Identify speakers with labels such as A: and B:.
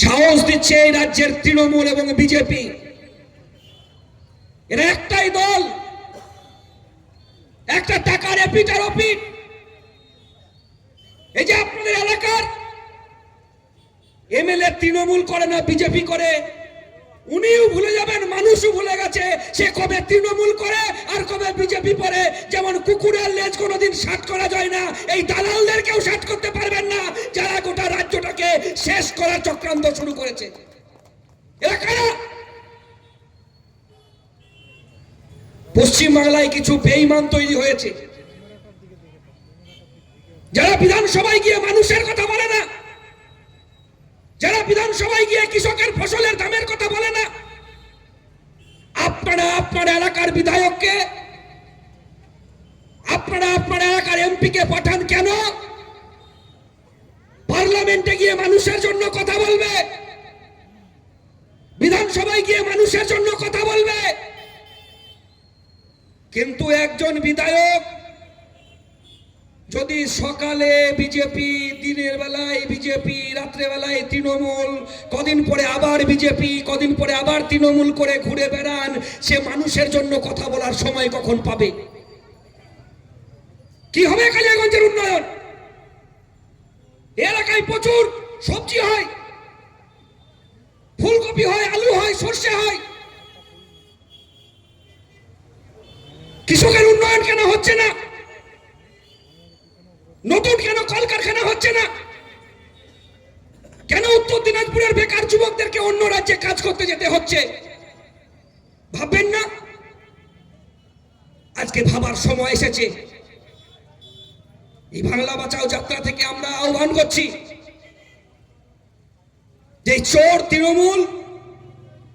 A: সাহস দিচ্ছে এই রাজ্যের তৃণমূল এবং বিজেপি। এরা একটাই দল, একটা টাকার এপিট আর ওপিট। এই যে আপনাদের এলাকার এমএলএ তৃণমূল করে না বিজেপি করে, উনিও ভুলে যাবেন, মানুষও ভুলে গেছে সে কবে তৃণমূল করে আর কবে বিজেপি করে। যেমন কুকুরের লেজ কোনোদিন শাট করা যায় না, এই দালালদেরকেও শাট করতে পারবেন না যারা গোটা রাজ্যটাকে শেষ করার চক্রান্ত শুরু করেছে। এরা কারা? পশ্চিম বাংলায় কিছু বেঈমান তৈরি হয়েছে যারা বিধানসভায় গিয়ে মানুষের কথা বলে না, যারা বিধানসভায় গিয়ে কৃষকের ফসলের দামের কথা বলে না। আপনারা আপনার এলাকার বিধায়ককে, আপনারা আপনার এলাকার এমপিকে পাঠান কেন? পার্লামেন্টে গিয়ে মানুষের জন্য কথা বলবে, বিধানসভায় গিয়ে মানুষের জন্য কথা বলবে। কিন্তু একজন বিধায়ক যদি সকালে বিজেপি, দিনের বেলায় বিজেপি, রাত্রে বেলায় তৃণমূল, কদিন পরে আবার বিজেপি, কদিন পরে আবার তৃণমূল করে ঘুরে বেড়ান, সে মানুষের জন্য কথা বলার সময় কখন পাবে? কি হবে কালিয়াগঞ্জের উন্নয়ন? এলাকায় প্রচুর সবজি হয়, ফুলকপি হয়, আলু হয়, সর্ষে হয়। কৃষকের উন্নয়ন কেন হচ্ছে না? নতুন কেন কলকারখানা হচ্ছে না? কেন উত্তর দিনাজপুরের বেকার যুবকদেরকে অন্য রাজ্যে কাজ করতে যেতে হচ্ছে? ভাববেন না? আজকে ভাবার সময় এসেছে। এই বাংলা বাঁচাও যাত্রা থেকে আমরা আহ্বান করছি যে চোর তৃণমূল